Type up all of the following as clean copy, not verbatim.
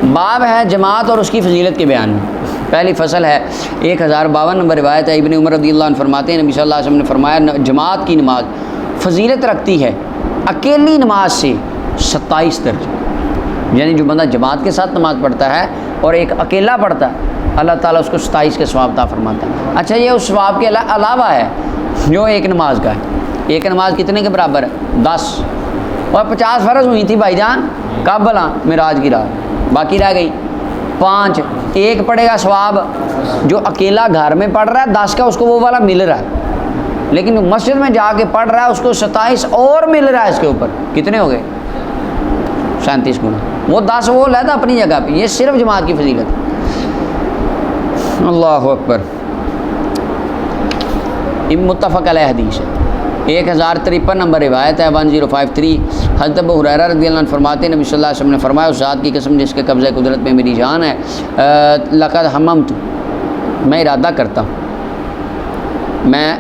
باب ہے جماعت اور اس کی فضیلت کے بیان میں۔ پہلی فصل ہے 1052 نمبر روایت ہے، ابن عمر رضی اللہ عنہ فرماتے ہیں نبی صلی اللہ علیہ وسلم نے فرمایا جماعت کی نماز فضیلت رکھتی ہے اکیلی نماز سے 27 درجے، یعنی جو بندہ جماعت کے ساتھ نماز پڑھتا ہے اور ایک اکیلا پڑھتا ہے اللہ تعالیٰ اس کو 27 کے ثواب عطا فرماتا ہے۔ اچھا یہ اس ثواب کے علاوہ ہے جو ایک نماز کا ہے۔ ایک نماز کتنے کے برابر ہے؟ 10 اور 50 فرض ہوئی تھی بھائی جان کب بلا؟ معراج کی رات، باقی رہ گئی 5۔ ایک پڑھے گا ثواب جو اکیلا گھر میں پڑھ رہا ہے 10 کا، اس کو وہ والا مل رہا ہے، لیکن مسجد میں جا کے پڑھ رہا ہے اس کو 27 اور مل رہا ہے اس کے اوپر۔ کتنے ہو گئے؟ 37 گنا۔ وہ 10 وہ لیتا اپنی جگہ پہ، یہ صرف جماعت کی فضیلت ہے۔ اللہ اکبر۔ متفق علیہ حدیث ہے، 1053 نمبر روایت ہے 1053۔ حضرت ابو ہریرہ رضی اللہ عنہ فرماتے ہیں نبی صلی اللہ علیہ وسلم نے فرمایا اس ذات کی قسم جس کے قبضہ قدرت میں میری جان ہے، لقد حممت، میں ارادہ کرتا ہوں، میں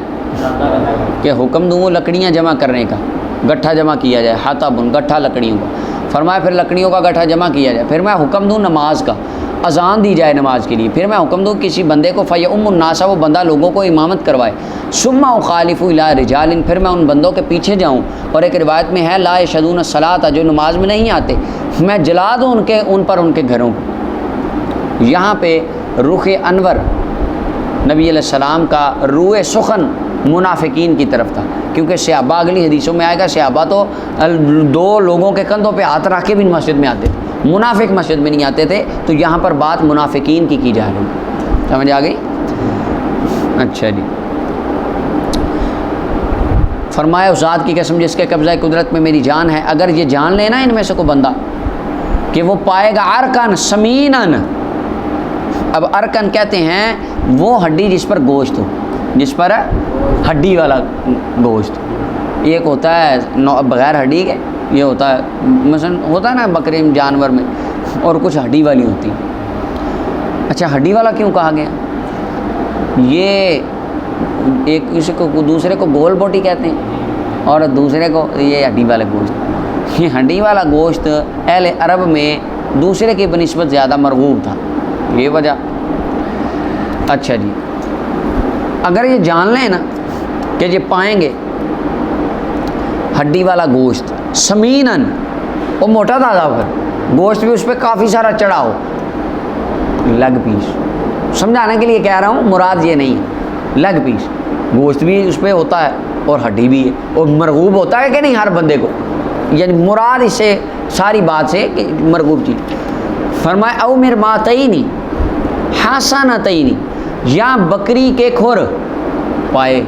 کہ حکم دوں لکڑیاں جمع کرنے کا، گٹھا جمع کیا جائے، حطب گٹھا لکڑیوں کا۔ فرمایا پھر لکڑیوں کا گٹھا جمع کیا جائے، پھر میں حکم دوں نماز کا، اذان دی جائے نماز کے لیے، پھر میں حکم دوں کسی بندے کو فیؤم الناس، وہ بندہ لوگوں کو امامت کروائے، ثم اخالف الی رجال، پھر میں ان بندوں کے پیچھے جاؤں، اور ایک روایت میں ہے لا یشهدون الصلاۃ، جو نماز میں نہیں آتے، میں جلا دوں ان پر ان کے گھروں کو۔ یہاں پہ رخ انور نبی علیہ السلام کا روح سخن منافقین کی طرف تھا، کیونکہ صحابہ اگلی حدیثوں میں آئے گا صحابہ تو 2 لوگوں کے کندھوں پہ ہاتھ رکھ کے بھی مسجد میں آتے تھے، منافق مسجد میں نہیں آتے تھے، تو یہاں پر بات منافقین کی جا رہی ہے، سمجھ آ گئی؟ اچھا جی، فرمایا اس ذات کی قسم جس کے قبضہ قدرت میں میری جان ہے، اگر یہ جان لینا ان میں سے کوئی بندہ کہ وہ پائے گا ارکن سمینن، اب ارکن کہتے ہیں وہ ہڈی جس پر گوشت ہو، جس پر ہڈی والا گوشت، ایک ہوتا ہے بغیر ہڈی کے، یہ ہوتا ہے مثلا ہوتا ہے نا بکرے جانور میں، اور کچھ ہڈی والی ہوتی ہے۔ اچھا ہڈی والا کیوں کہا گیا؟ یہ ایک کسی کو دوسرے کو گول بوٹی کہتے ہیں اور دوسرے کو یہ ہڈی والا گوشت، یہ ہڈی والا گوشت اہل عرب میں دوسرے کی بنسبت زیادہ مرغوب تھا، یہ وجہ۔ اچھا جی، اگر یہ جان لیں نا کہ یہ پائیں گے ہڈی والا گوشت سمینن، وہ موٹا تازہ پھر گوشت بھی اس پہ کافی سارا چڑھا ہو، لیگ پیس، سمجھانے کے لیے کہہ رہا ہوں، مراد یہ نہیں ہے، لیگ پیس گوشت بھی اس پہ ہوتا ہے اور ہڈی بھی ہے، اور مرغوب ہوتا ہے کہ نہیں ہر بندے کو، یعنی مراد اس سے ساری بات سے کہ مرغوب چیز۔ فرمایا او مرماتینی حسنتینی، یا بکری کے کھر پائے،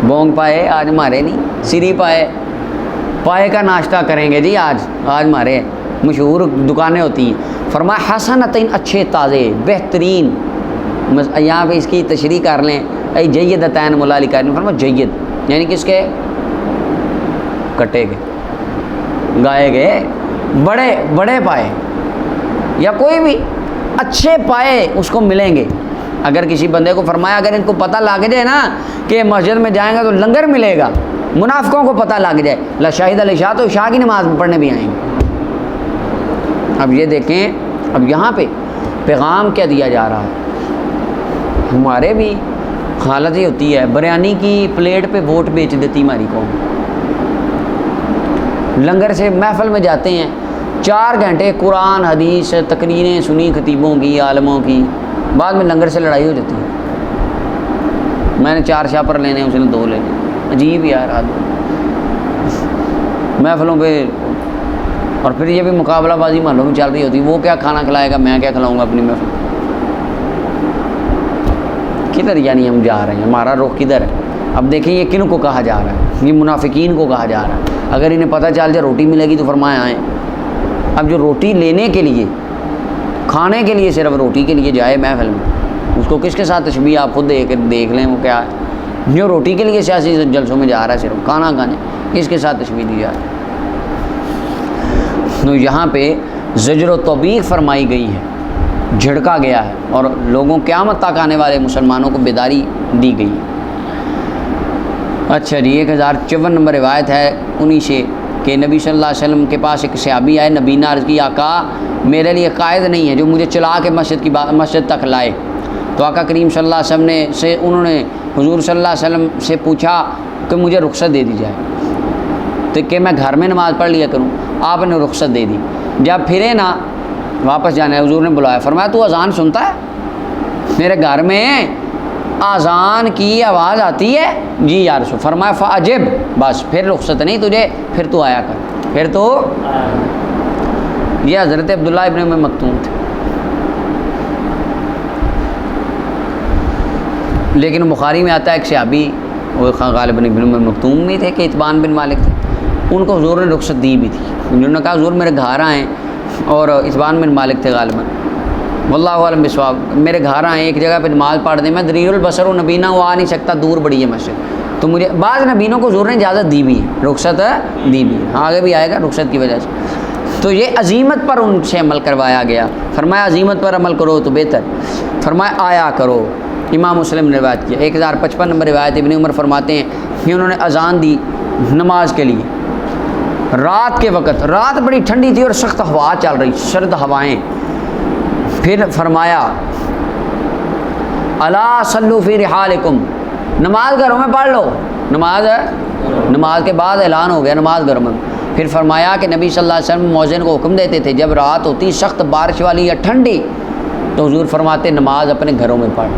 بونگ پائے آج ہمارے نہیں، سری پائے، پائے کا ناشتہ کریں گے جی آج ہمارے مشہور دکانیں ہوتی ہیں۔ فرمایا حسنتین، اچھے تازے بہترین، یہاں پہ اس کی تشریح کر لیں، ای جیدتین مولا علی کاری نے فرمایا جید یعنی کس کے؟ کٹے گئے، گائے گئے، بڑے بڑے پائے، یا کوئی بھی اچھے پائے اس کو ملیں گے۔ اگر کسی بندے کو فرمایا اگر ان کو پتہ لگ جائے نا کہ مسجد میں جائیں گے تو لنگر ملے گا، منافقوں کو پتہ لگ جائے لشاہد العشاء تو عشاء کی نماز پڑھنے بھی آئیں گے۔ اب یہ دیکھیں، اب یہاں پہ پیغام کیا دیا جا رہا ہے؟ ہمارے بھی حالت یہ ہوتی ہے، بریانی کی پلیٹ پہ ووٹ بیچ دیتی ہماری قوم، لنگر سے محفل میں جاتے ہیں 4 گھنٹے قرآن حدیث تقریریں سنی خطیبوں کی عالموں کی، بعد میں لنگر سے لڑائی ہو جاتی ہے، میں نے 4 شاپر لینے اس نے 2 لینے، عجیب یار آدمی محفلوں پہ۔ اور پھر یہ بھی مقابلہ بازی محلوں میں چل رہی ہوتی، وہ کیا کھانا کھلائے گا، میں کیا کھلاؤں گا اپنی محفل۔ کدھر یعنی ہم جا رہے ہیں، ہمارا رخ کدھر ہے؟ اب دیکھیں یہ کن کو کہا جا رہا ہے، یہ منافقین کو کہا جا رہا ہے۔ اگر انہیں پتہ چل جائے روٹی ملے گی تو فرمایا آئیں۔ اب جو روٹی لینے کے لیے، کھانے کے لیے صرف روٹی کے لیے جائے محفل میں، اس کو کس کے ساتھ تشبیہ آپ خود دیکھ لیں وہ کیا ہے۔ جو روٹی کے لیے سیاسی جلسوں میں جا رہا ہے صرف کھانا کھانے، کس کے ساتھ تشبیہ دی جا رہی ہے؟ تو یہاں پہ زجر و توبیخ فرمائی گئی ہے، جھڑکا گیا ہے، اور لوگوں قیامت تک آنے والے مسلمانوں کو بیداری دی گئی ہے۔ اچھا جی، 1054 نمبر روایت ہے 19 کہ نبی صلی اللہ علیہ وسلم کے پاس ایک صحابی آئے، نبی نے عرض کی آقا میرے لیے قائد نہیں ہے جو مجھے چلا کے مسجد تک لائے۔ تو آقا کریم صلی اللہ علیہ وسلم انہوں نے حضور صلی اللہ علیہ وسلم سے پوچھا کہ مجھے رخصت دے دی جائے تو کہ میں گھر میں نماز پڑھ لیا کروں۔ آپ نے رخصت دے دی۔ جب پھرے نا واپس جانے، حضور نے بلایا، فرمایا تو اذان سنتا ہے؟ میرے گھر میں اذان کی آواز آتی ہے؟ جی یا رسول۔ فرمایا فاجب، بس پھر رخصت نہیں تجھے، پھر تو آیا کر، پھر تو۔ یہ حضرت عبداللہ ابن ام مکتوم تھے۔ لیکن بخاری میں آتا ہے ایک صحابی، وہ غالباً ابن ام مکتوم میں تھے کہ اتبان بن مالک تھے، ان کو حضور نے رخصت دی بھی تھی۔ انہوں نے کہا حضور میرے گھر آئیں، اور اتبان بن مالک تھے غالباً، واللہ عالم بصواب، میرے گھر آئیں ایک جگہ پہ نماز پڑھ دیں، میں دریل البصر ہوں، نبینہ وہ آ نہیں سکتا، دور بڑی ہے مسجد، تو مجھے بعض نبینوں کو حضور نے اجازت دی بھی ہے، رخصت دی بھی ہے، ہاں آگے بھی آئے گا رخصت کی وجہ سے۔ تو یہ عزیمت پر ان سے عمل کروایا گیا، فرمایا عزیمت پر عمل کرو تو بہتر، فرمایا آیا کرو۔ امام مسلم نے روایت کیا، 1055 نمبر روایت، ابن عمر فرماتے ہیں کہ انہوں نے اذان دی نماز کے لیے رات کے وقت، رات بڑی ٹھنڈی تھی اور سخت ہوا چل رہی، سرد ہوائیں، پھر فرمایا الا صلوا فی رحالکم، نماز گھروں میں پڑھ لو، نماز کے بعد اعلان ہو گیا نماز گھروں میں۔ پھر فرمایا کہ نبی صلی اللہ علیہ وسلم مؤذن کو حکم دیتے تھے جب رات ہوتی سخت بارش والی یا ٹھنڈی تو حضور فرماتے نماز اپنے گھروں میں پڑھ،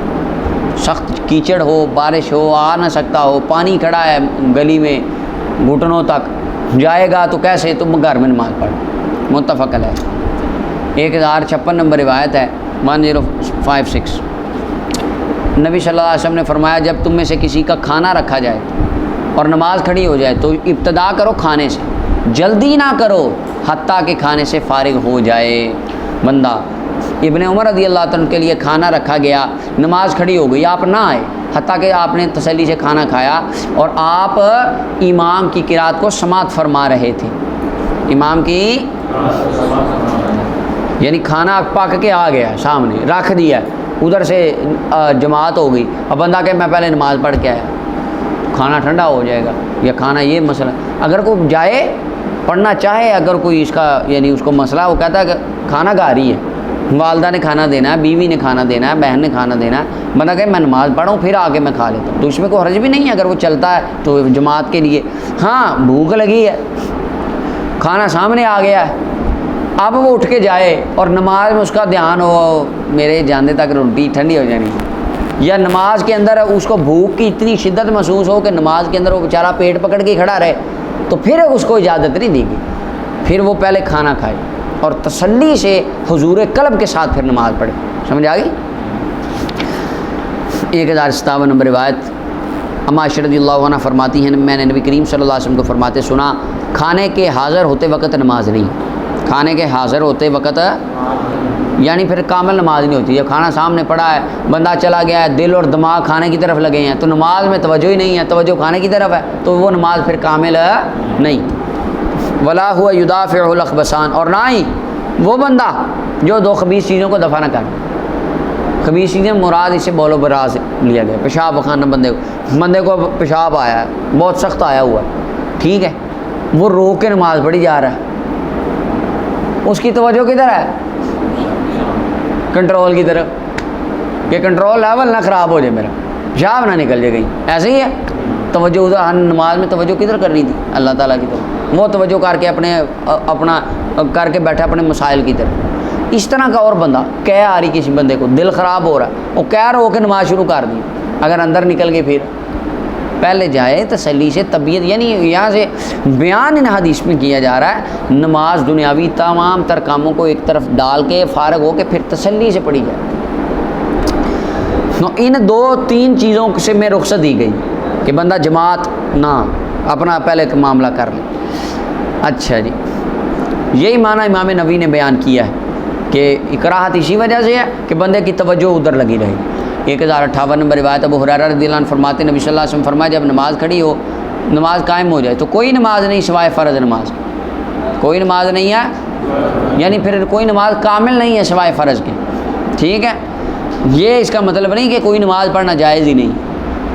سخت کیچڑ ہو، بارش ہو، آ نہ سکتا ہو، پانی کھڑا ہے گلی میں گھٹنوں تک، جائے گا تو کیسے، تم گھر میں نماز پڑھ۔ متفق علیہ۔ 1056 نمبر روایت ہے، 1056، نبی صلی اللہ علیہ وسلم نے فرمایا جب تم میں سے کسی کا کھانا رکھا جائے اور نماز کھڑی ہو جائے تو ابتدا کرو کھانے سے، جلدی نہ کرو حتیٰ کہ کھانے سے فارغ ہو جائے بندہ۔ ابن عمر رضی اللہ عنہ کے لیے کھانا رکھا گیا، نماز کھڑی ہو گئی، آپ نہ آئے حتیٰ کہ آپ نے تسلی سے کھانا کھایا اور آپ امام کی قرات کو سماعت فرما رہے تھے، امام کی یعنی کھانا پک کے آ گیا سامنے رکھ دیا، ادھر سے جماعت ہو گئی، اب بندہ کہ میں پہلے نماز پڑھ کے آیا، کھانا ٹھنڈا ہو جائے گا یا کھانا، یہ مسئلہ اگر کوئی جائے پڑھنا چاہے، اگر کوئی اس کا یعنی اس کو مسئلہ وہ کہتا ہے کہ کھانا گا رہی ہے، والدہ نے کھانا دینا ہے، بیوی نے کھانا دینا ہے، بہن نے کھانا دینا ہے، بندہ کہ میں نماز پڑھوں پھر آ کے میں کھا لیتا ہوں، تو اس میں کوئی حرج بھی نہیں ہے اگر وہ چلتا ہے تو جماعت کے لیے۔ ہاں بھوک لگی ہے، کھانا سامنے آ گیا ہے، اب وہ اٹھ کے جائے اور نماز میں اس کا دھیان ہو میرے جانے تک روٹی ٹھنڈی ہو جانی، یا نماز کے اندر اس کو بھوک کی اتنی شدت محسوس ہو کہ نماز کے اندر وہ بیچارہ پیٹ پکڑ کے کھڑا رہے، تو پھر اس کو اجازت نہیں دی گئی، پھر وہ پہلے کھانا کھائے اور تسلی سے حضور قلب کے ساتھ پھر نماز پڑھے۔ سمجھ آ گئی؟ 1057 نمبر روایت، اما عائشہ رضی اللہ عنہ فرماتی ہیں میں نے نبی کریم صلی اللہ علیہ وسلم کو فرماتے سنا کھانے کے حاضر ہوتے وقت نماز نہیں، کھانے کے حاضر ہوتے وقت یعنی پھر کامل نماز نہیں ہوتی، جب کھانا سامنے پڑا ہے بندہ چلا گیا ہے، دل اور دماغ کھانے کی طرف لگے ہیں تو نماز میں توجہ ہی نہیں ہے، توجہ کھانے کی طرف ہے تو وہ نماز پھر کامل نہیں۔ ولا ہوا یدافع الاخبثان، اور نہ ہی وہ بندہ جو دو خبیث چیزوں کو دفع نہ کرے، خبیث چیزیں مراد اسے بولو براز لیا گیا، پیشاب خانہ بندے کو پیشاب آیا ہے بہت سخت آیا ہوا ہے، ٹھیک ہے، وہ رو کے نماز پڑھی جا رہا ہے، اس کی توجہ کدھر ہے؟ کنٹرول کی طرف، کہ کنٹرول لیول نہ خراب ہو جائے، میرا پیشاب نہ نکل جائے کہیں، ایسے ہی ہے توجہ ادھر، نماز میں توجہ کدھر کرنی تھی؟ اللہ تعالیٰ کی طرف، وہ توجہ کر کے اپنا کر کے بیٹھا اپنے مسائل کی طرف۔ اس طرح کا اور بندہ کہہ آ رہی کسی بندے کو، دل خراب ہو رہا ہے، وہ کہہ ہو کے نماز شروع کر دی، اگر اندر نکل گئی پھر پہلے جائے تسلی سے، طبیعت یعنی یہاں سے بیان ان حدیث میں کیا جا رہا ہے نماز دنیاوی تمام تر کاموں کو ایک طرف ڈال کے فارغ ہو کے پھر تسلی سے پڑھی جائے۔ ان 2-3 چیزوں سے میں رخصت دی گئی کہ بندہ جماعت نہ اپنا پہلے معاملہ کر لے۔ اچھا جی، یہی معنی امام نووی نے بیان کیا ہے کہ اکراہت اسی وجہ سے ہے کہ بندے کی توجہ ادھر لگی رہے۔ 1058 نمبر روایت ابو ہریرہ رضی اللہ عنہ فرماتے نبی صلی اللہ علیہ وسلم فرمایا جب نماز کھڑی ہو، نماز قائم ہو جائے تو کوئی نماز نہیں سوائے فرض نماز، کوئی نماز نہیں ہے، یعنی پھر کوئی نماز کامل نہیں ہے سوائے فرض کے، ٹھیک ہے۔ یہ اس کا مطلب نہیں کہ کوئی نماز پڑھنا جائز ہی نہیں،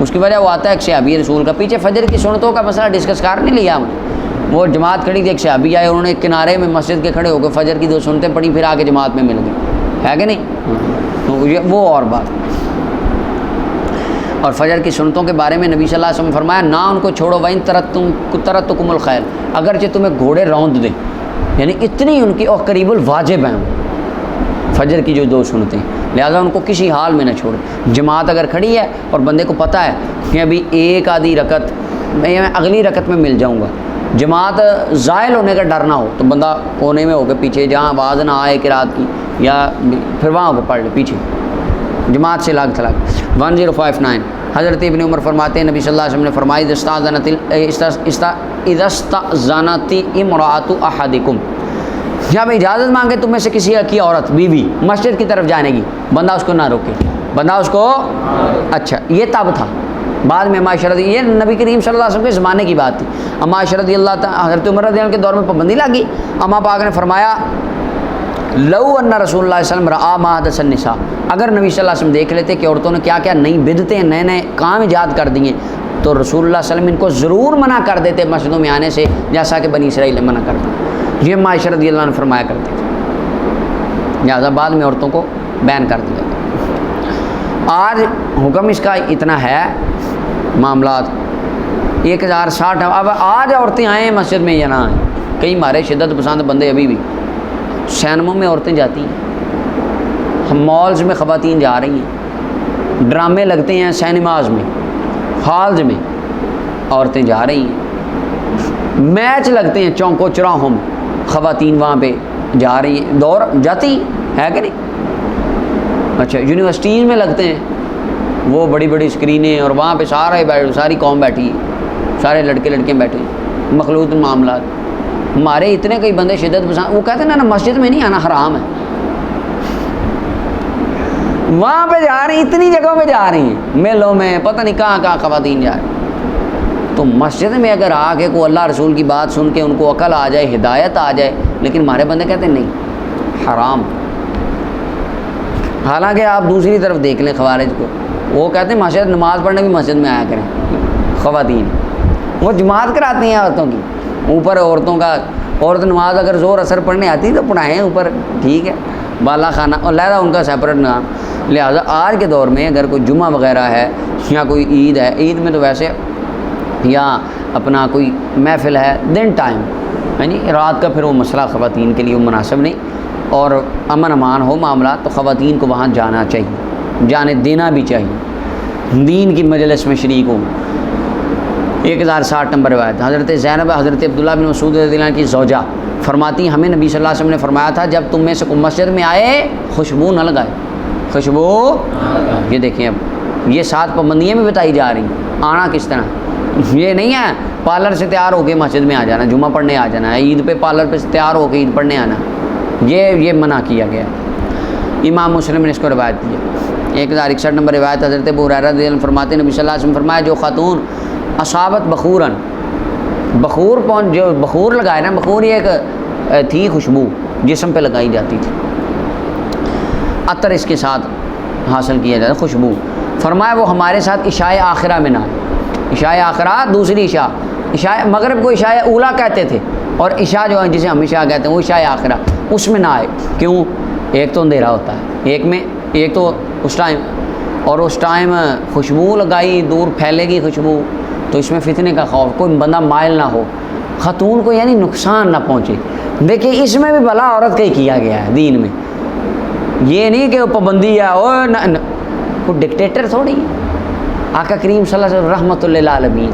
اس کی وجہ وہ آتا ہے ایک صحابی رسول کا، پیچھے فجر کی سنتوں کا مسئلہ ڈسکس کر نہیں لیا ہم نے، وہ جماعت کھڑی تھی، ایک صحابی آئے، انہوں نے کنارے میں مسجد کے کھڑے ہو کے فجر کی 2 سنتیں پڑھی، پھر آگے جماعت میں مل گئی، ہے کہ نہیں؟ تو وہ اور بات۔ اور فجر کی سنتوں کے بارے میں نبی صلی اللہ علیہ وسلم فرمایا نہ ان کو چھوڑو، وَإِن تَرَتْتُكُمُ الْخَيْلَ، اگرچہ تمہیں گھوڑے روند دیں، یعنی اتنی ان کی اور قریب الواجب ہیں فجر کی جو 2 سنتیں، لہذا ان کو کسی حال میں نہ چھوڑے۔ جماعت اگر کھڑی ہے اور بندے کو پتہ ہے کہ ابھی ایک آدھی رکعت میں اگلی رکعت میں مل جاؤں گا، جماعت زائل ہونے کا ڈر نہ ہو، تو بندہ کونے میں ہو کے پیچھے جہاں آواز نہ آئے قرات کی، یا پھر وہاں ہو کے پڑھ لے پیچھے، جماعت سے لاگ تھلاگ۔ 1059 حضرت ابن عمر فرماتے ہیں نبی صلی اللہ علیہ وسلم نے فرمایا اذا استأذنت امرأة احدکم، جب اجازت مانگے تم میں سے کسی کی عورت بیوی مسجد کی طرف جانے کی، بندہ اس کو نہ روکے، بندہ اس کو اچھا، یہ تب تھا۔ بعد میں عائشہ رضی، یہ نبی کریم صلی اللہ علیہ وسلم کے زمانے کی بات تھی، عائشہ رضی اللہ تعالیٰ حضرت عمر رضی اللہ عنہ کے دور میں پابندی لگی، اماں پاک نے فرمایا لو ان رسول اللہ صلی اللہ علیہ وسلم رآ ما حدث النساء، اگر نبی صلی اللہ علیہ وسلم دیکھ لیتے کہ عورتوں نے کیا کیا نئی بدعتیں نئے نئے کام ایجاد کر دیے، تو رسول اللہ صلی اللہ علیہ وسلم ان کو ضرور منع کر دیتے مسجدوں میں آنے سے، جیسا کہ بنی اسرائیل نے منع کر دیا۔ یہ عائشہ رضی اللہ عنہ فرمایا کرتے تھے، لہٰذا بعد میں عورتوں کو بین کر دیا۔ آج حکم اس کا اتنا ہے معاملات 1060، اب آج عورتیں آئیں مسجد میں یا نہ آئیں، کئی ہمارے شدت پسند بندے ابھی بھی سینموں میں عورتیں جاتی ہیں، مالز میں خواتین جا رہی ہیں، ڈرامے لگتے ہیں سینماز میں، ہالز میں عورتیں جا رہی ہیں، میچ لگتے ہیں چوکوں چوراہوں میں، خواتین وہاں پہ جا رہی ہیں، دور جاتی ہے کہ نہیں؟ اچھا یونیورسٹیز میں لگتے ہیں وہ بڑی بڑی اسکرینیں، اور وہاں پہ ساری قوم بیٹھی ہے، سارے لڑکے لڑکیاں بیٹھے ہیں، مخلوط معاملات۔ ہمارے اتنے کئی بندے شدت پسند، وہ کہتے ہیں نا مسجد میں نہیں آنا حرام ہے، وہاں پہ جا رہی ہیں، اتنی جگہوں پہ جا رہی ہیں، میلوں میں پتہ نہیں کہاں کہاں خواتین جا رہی ہیں۔ تو مسجد میں اگر آ کے کوئی اللہ رسول کی بات سن کے ان کو عقل آ جائے، ہدایت آ جائے، لیکن ہمارے بندے کہتے ہیں نہیں حرام۔ حالانکہ آپ دوسری طرف دیکھ لیں خوارج کو، وہ کہتے ہیں مسجد نماز پڑھنے بھی مسجد میں آیا کریں خواتین، وہ جماعت کراتی ہیں عورتوں کی، اوپر عورتوں کا، عورت نماز اگر زور اثر پڑھنے آتی تو پڑھائیں اوپر، ٹھیک ہے، بالا خانہ علیحدہ ان کا سیپریٹ نام۔ لہٰذا آج کے دور میں اگر کوئی جمعہ وغیرہ ہے یا کوئی عید ہے، عید میں تو ویسے، یا اپنا کوئی محفل ہے دن ٹائم، یعنی رات کا پھر وہ مسئلہ خواتین کے لیے مناسب نہیں، اور امن امان ہو معاملات تو خواتین کو وہاں جانا چاہیے، جانے دینا بھی چاہیے، دین کی مجلس میں شریک ہوں۔ 1060 نمبر روایت حضرت زینب حضرت عبداللہ بن مسعود رضی اللہ عنہ کی زوجہ فرماتی ہمیں نبی صلی اللہ علیہ وسلم نے فرمایا تھا جب تم میں سے کوئی مسجد میں آئے خوشبو نہ لگائے، خوشبو، یہ دیکھیں اب یہ 7 پابندیاں بھی بتائی جا رہی ہیں۔ آنا کس طرح، یہ نہیں ہے پارلر سے تیار ہو کے مسجد میں آ جانا، جمعہ پڑھنے آ جانا ہے، عید پہ پارلر پہ تیار ہو کے عید پڑھنے آنا، یہ منع کیا گیا۔ امام مسلم نے اس کو روایت کی ہے۔ 1061 نمبر روایت حضرت ابو ہریرہ رضی اللہ عنہ فرماتے ہیں نبی صلی اللہ علیہ وسلم فرمایا جو خاتون اصابت بخوراً، بخور جو بخور لگائے نا، بخور یہ ایک تھی خوشبو جسم پہ لگائی جاتی تھی، عطر اس کے ساتھ حاصل کیا جاتا خوشبو، فرمایا وہ ہمارے ساتھ عشاء آخرہ میں نہ آئے۔ عشاء آخرہ دوسری عشاء مغرب کو عشاء اولا کہتے تھے، اور عشاء جو ہے جسے ہم عشاء کہتے ہیں وہ عشاء آخرہ، اس میں نہ آئے۔ کیوں؟ ایک تو اندھیرا ہوتا ہے، ایک تو اس ٹائم، اور اس ٹائم خوشبو لگائی دور پھیلے گی خوشبو، تو اس میں فتنے کا خوف، کوئی بندہ مائل نہ ہو، خاتون کو یعنی نقصان نہ پہنچے۔ دیکھیں اس میں بھی بھلا عورت کا ہی کیا گیا ہے دین میں، یہ نہیں کہ وہ پابندی ہے، کوئی ڈکٹیٹر تھوڑی ہے۔ آقا کریم صلی اللہ علیہ وسلم رحمۃ للعالمین،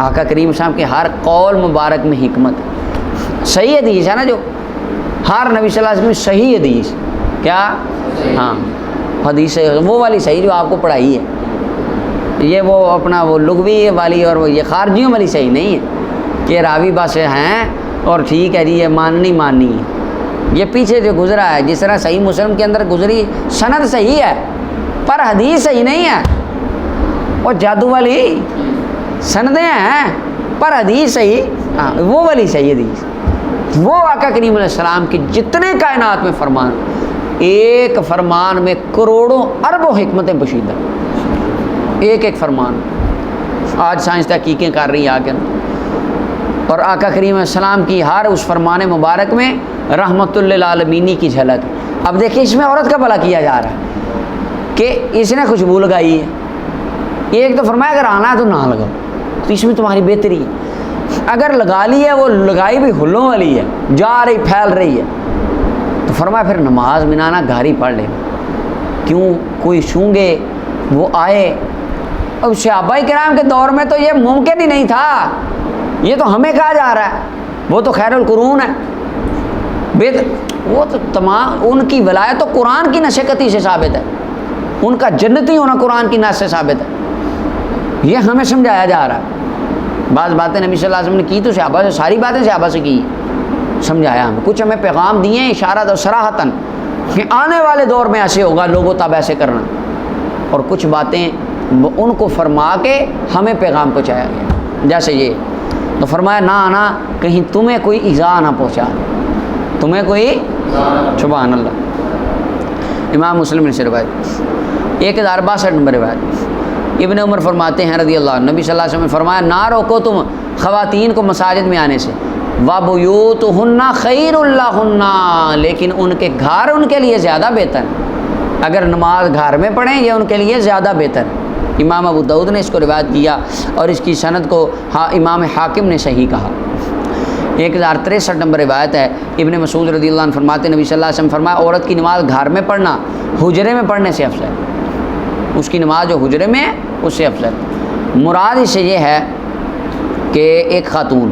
آقا کریم صاحب کے ہر قول مبارک میں حکمت، صحیح حدیث ہے نا، جو ہر نبی صلی اللہ علیہ وسلم صحیح حدیث، کیا ہاں حدیث وہ والی صحیح جو آپ کو پڑھائی ہے، یہ وہ اپنا وہ لغوی والی اور وہ یہ خارجیوں والی صحیح نہیں ہے کہ راوی بس ہیں اور ٹھیک ہے جی یہ ماننی ہے۔ یہ پیچھے جو گزرا ہے، جس طرح صحیح مسلم کے اندر گزری سند صحیح ہے پر حدیث صحیح نہیں ہے، وہ جادو والی سندیں ہیں پر حدیث صحیح، ہاں وہ والی صحیح حدیث، وہ آقا کریم علیہ السلام کے جتنے کائنات میں فرمان، ایک فرمان میں کروڑوں اربوں حکمتیں پوشیدہ، ایک فرمان۔ آج سائنس تحقیقیں کر رہی ہیں آ کے اور آقا کریم علیہ السلام کی ہر اس فرمان مبارک میں رحمت للعالمین کی جھلک۔ اب دیکھیں اس میں عورت کا بھلا کیا جا رہا ہے کہ اس نے خوشبو لگائی ہے، ایک تو فرمایا اگر آنا ہے تو نہ لگاؤ، تو اس میں تمہاری بہتری ہے، اگر لگا لی ہے وہ لگائی بھی ہلوں والی ہے، جا رہی پھیل رہی ہے، تو فرمایا پھر نماز میں نہ گھاری پڑھ لے، کیوں کوئی سونگے وہ آئے۔ اب صحابہ کرام کے دور میں تو یہ ممکن ہی نہیں تھا، یہ تو ہمیں کہا جا رہا ہے، وہ تو خیر القرون ہے، وہ تو تمام ان کی ولایت تو قرآن کی نشقتی سے ثابت ہے، ان کا جنتی ہونا قرآن کی نص سے ثابت ہے، یہ ہمیں سمجھایا جا رہا ہے۔ بعض باتیں نبی صلی اللہ علیہ وسلم نے کی تو صحابہ سے، ساری باتیں صحابہ سے کی، سمجھایا ہمیں، کچھ ہمیں پیغام دیے ہیں اشارت اور صراحتاً کہ آنے والے دور میں ایسے ہوگا، لوگوں تب ایسے کرنا، اور کچھ باتیں ان کو فرما کے ہمیں پیغام پہنچایا گیا، جیسے یہ تو فرمایا نہ آنا کہیں تمہیں کوئی ایذا نہ پہنچا، تمہیں کوئی، سبحان اللہ۔ امام مسلم نے سے روایت 1062 نمبر روایت، ابن عمر فرماتے ہیں رضی اللہ عنہ، نبی صلی اللہ علیہ وسلم نے فرمایا نہ روکو تم خواتین کو مساجد میں آنے سے، وَبُيُوتُهُنَّ خَيْرٌ لَهُنَّ، لیکن ان کے گھر ان کے لیے زیادہ بہتر ہے، اگر نماز گھر میں پڑھیں یہ ان کے لیے زیادہ بہتر ہے۔ امام ابو داؤد نے اس کو روایت کیا اور اس کی سند کو امام حاکم نے صحیح کہا۔ 1063 نمبر روایت ہے، ابن مسعود رضی اللہ عنہ فرماتے نبی صلی اللہ علیہ وسلم فرمایا عورت کی نماز گھر میں پڑھنا حجرے میں پڑھنے سے افضل ہے، اس کی نماز جو حجرے میں ہے اس سے افضل۔ مراد اس سے یہ ہے کہ ایک خاتون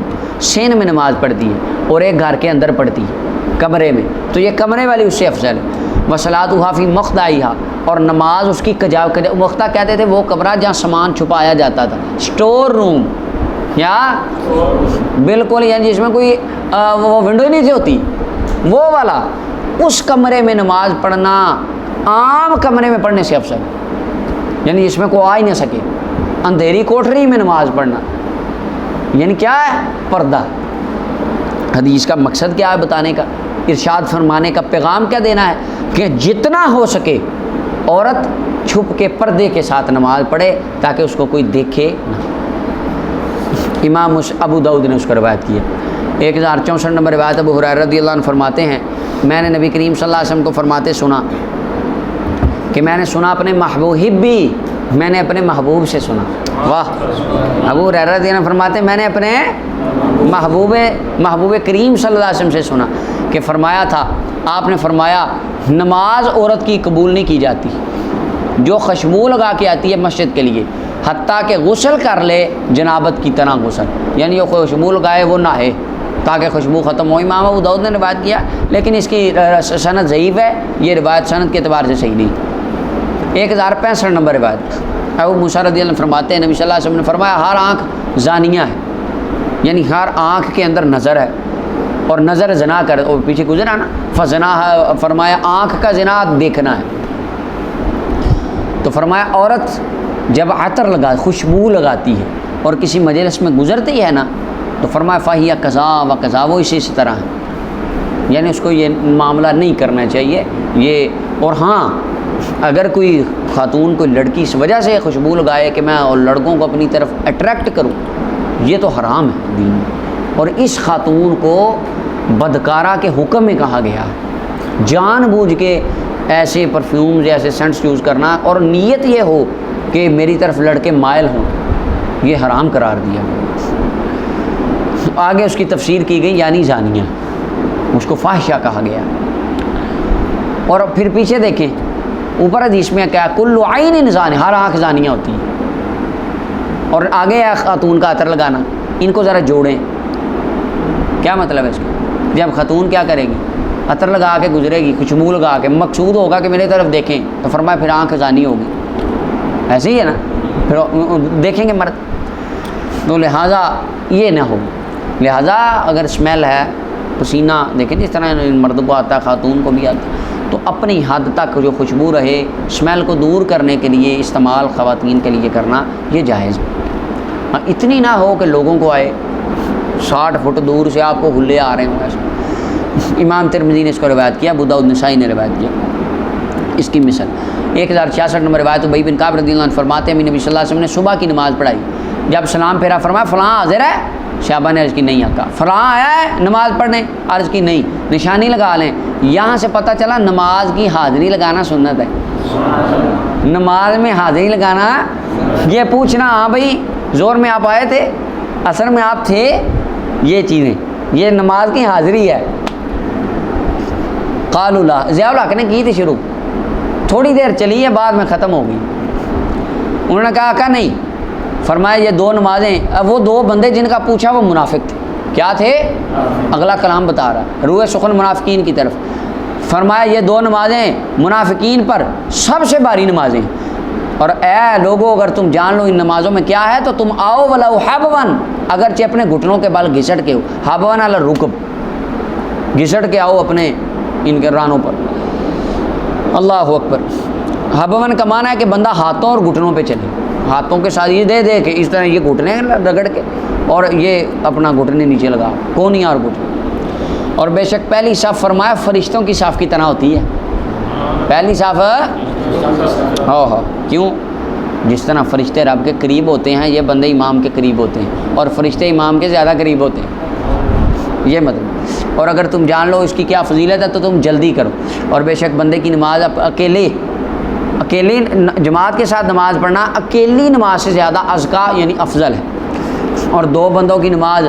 سین میں نماز پڑھتی ہے اور ایک گھر کے اندر پڑھتی ہے کمرے میں، تو یہ کمرے والی اس سے افضل ہے۔ وصلاتها فی مخدعها، اور نماز اس کی مختہ کہتے تھے وہ کمرہ جہاں سامان چھپایا جاتا تھا، اسٹور روم، یا بالکل یعنی جس میں کوئی وہ ونڈو ہی نہیں تھی ہوتی وہ والا، اس کمرے میں نماز پڑھنا عام کمرے میں پڑھنے سے افضل، یعنی جس میں کوئی آ ہی نہ سکے، اندھیری کوٹھری میں نماز پڑھنا، یعنی کیا ہے پردہ۔ حدیث کا مقصد کیا ہے بتانے کا، ارشاد فرمانے کا پیغام کیا دینا ہے کہ جتنا ہو سکے عورت چھپ کے پردے کے ساتھ نماز پڑھے تاکہ اس کو کوئی دیکھے نہ۔ امام ابو داؤد نے اس کو روایت کی ہے۔ 1064 نمبر روایت ابو ہریرہ رضی اللہ عنہ فرماتے ہیں میں نے نبی کریم صلی اللہ علیہ وسلم کو فرماتے سنا کہ میں نے سنا اپنے محبوب بھی، میں نے اپنے محبوب سے سنا، واہ۔ ابو ہریرہ رضی اللہ عنہ فرماتے ہیں میں نے اپنے محبوب کریم صلی اللہ علیہ وسلم سے سنا کہ فرمایا تھا، آپ نے فرمایا نماز عورت کی قبول نہیں کی جاتی جو خوشبو لگا کے آتی ہے مسجد کے لیے، حتیٰ کہ غسل کر لے جنابت کی طرح غسل، یعنی وہ خوشبو لگائے وہ نہائے تاکہ خوشبو ختم ہو۔ امام ابو داؤد نے روایت کیا لیکن اس کی سند ضعیف ہے، یہ روایت سند کے اعتبار سے صحیح نہیں۔ 1065 نمبر روایت ابو موسیٰ رضی اللہ عنہ فرماتے ہیں نبی صلی اللہ علیہ وسلم نے فرمایا ہر آنکھ زانیہ ہے، یعنی ہر آنکھ کے اندر نظر ہے اور نظر زنا کر، اور پیچھے گزرا نا فزنا ہے، فرمایا آنکھ کا زنا دیکھنا ہے، تو فرمایا عورت جب عطر لگا خوشبو لگاتی ہے اور کسی مجلس میں گزرتی ہے نا تو فرمایا فاہیہ قضا و قضا، وہ اسی طرح ہے، یعنی اس کو یہ معاملہ نہیں کرنا چاہیے یہ۔ اور ہاں اگر کوئی خاتون کوئی لڑکی اس وجہ سے خوشبو لگائے کہ میں اور لڑکوں کو اپنی طرف اٹریکٹ کروں، یہ تو حرام ہے دین میں، اور اس خاتون کو بدکارہ کے حکم میں کہا گیا ہے، جان بوجھ کے ایسے پرفیومز ایسے سینٹس یوز کرنا اور نیت یہ ہو کہ میری طرف لڑکے مائل ہوں، یہ حرام قرار دیا۔ آگے اس کی تفسیر کی گئی یعنی زانیہ، اس کو فاحشہ کہا گیا۔ اور پھر پیچھے دیکھیں اوپر حدیث میں کیا کل عین زانی، ہر آنکھ زانیہ ہوتی ہے، اور آگے ہے خاتون کا عطر لگانا، ان کو ذرا جوڑیں، کیا مطلب ہے اس کا؟ جب خاتون کیا کرے گی عطر لگا کے گزرے گی، خوشبو لگا کے، مقصود ہوگا کہ میرے طرف دیکھیں، تو فرمایا پھر آنکھ زانی ہوگی، ایسے ہی ہے نا، پھر دیکھیں گے مرد، تو لہٰذا یہ نہ ہو، لہٰذا اگر اسمیل ہے پسینہ دیکھیں جس طرح مرد کو آتا ہے خاتون کو بھی آتا ہے، تو اپنی حد تک جو خوشبو رہے اسمیل کو دور کرنے کے لیے استعمال خواتین کے لیے کرنا یہ جائز ہے، اتنی نہ ہو کہ لوگوں کو آئے 60 فٹ دور سے آپ کو ہلے آ رہے ہوں ایسے۔ امام ترمذی نے اس کو روایت کیا، ابو داؤد نسائی نے روایت کیا اس کی مثل۔ 1066 نمبر روایت ابی بن کعب رضی اللہ عنہ فرماتے ہیں نبی صلی اللہ علیہ وسلم نے صبح کی نماز پڑھائی، جب سلام پھیرا فرمایا فلاں حاضر ہے، صحابہ نے عرض کی نہیں آقا۔ فلاں آیا ہے نماز پڑھنے؟ عرض کی نہیں۔ نشانی لگا لیں۔ یہاں سے پتہ چلا نماز کی حاضری لگانا سنت ہے، نماز میں حاضری لگانا۔ یہ پوچھنا ہاں بھائی زور میں آپ آئے تھے، عصر میں آپ تھے، یہ چیزیں، یہ نماز کی حاضری ہے۔ قالوا لا، ضیاء الحق نے کی تھی شروع، تھوڑی دیر چلی ہے، بعد میں ختم ہو گئی۔ انہوں نے کہا کہ نہیں، فرمایا یہ دو نمازیں، اب وہ دو بندے جن کا پوچھا وہ منافق تھے، کیا تھے؟ اگلا کلام بتا رہا، روح سخن منافقین کی طرف۔ فرمایا یہ دو نمازیں منافقین پر سب سے بھاری نمازیں، اور اے لوگو اگر تم جان لو ان نمازوں میں کیا ہے تو تم آؤ ولو حبون، اگرچہ اپنے گھٹنوں کے بل گھسٹ کے ہو، حبون علی الرکب، گھسٹ کے آؤ اپنے ان کے رانوں پر۔ اللہ اکبر۔ حبون کا معنی ہے کہ بندہ ہاتھوں اور گھٹنوں پہ چلے، ہاتھوں کے ساتھ یہ دے کے اس طرح یہ گھٹنے رگڑ کے اور یہ اپنا گھٹنے نیچے لگا، کونیاں اور گھٹنے۔ اور بے شک پہلی صف فرمایا فرشتوں کی صف کی طرح ہوتی ہے، پہلی صف ہاں کیوں؟ جس طرح فرشتے رب کے قریب ہوتے ہیں یہ بندے امام کے قریب ہوتے ہیں، اور فرشتے امام کے زیادہ قریب ہوتے ہیں، یہ مطلب۔ اور اگر تم جان لو اس کی کیا فضیلت ہے تو تم جلدی کرو۔ اور بے شک بندے کی نماز اکیلی جماعت کے ساتھ نماز پڑھنا اکیلی نماز سے زیادہ ازکا یعنی افضل ہے، اور دو بندوں کی نماز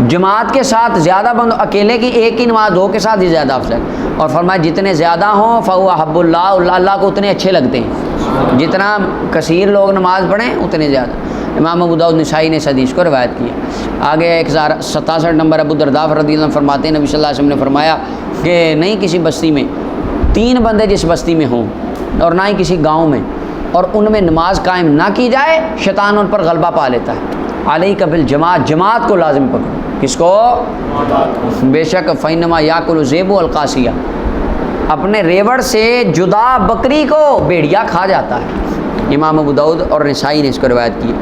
جماعت کے ساتھ زیادہ بندوں، اکیلے کی ایک ہی نماز دو کے ساتھ ہی زیادہ افضل۔ اور فرمایا جتنے زیادہ ہوں فہو حب اللہ، اللہ کو اتنے اچھے لگتے ہیں، جتنا کثیر لوگ نماز پڑھیں اتنے زیادہ۔ امام ابو داؤد نسائی نے اس حدیث کو روایت کی ہے۔ آگے 1067 نمبر ابو درداء رضی اللہ عنہ فرماتے ہیں نبی صلی اللہ علیہ وسلم نے فرمایا کہ نہیں کسی بستی میں تین بندے جس بستی میں ہوں اور نہ ہی کسی گاؤں میں، اور ان میں نماز قائم نہ کی جائے شیطان ان پر غلبہ پا لیتا ہے۔ علیک بالجماعت، جماعت کو لازم پکڑو۔ کس کو؟ بے شک فینما یاکل الذئب القاسیہ، اپنے ریوڑ سے جدا بکری کو بھیڑیا کھا جاتا ہے۔ امام ابو داؤد اور نسائی نے اس کو روایت کی،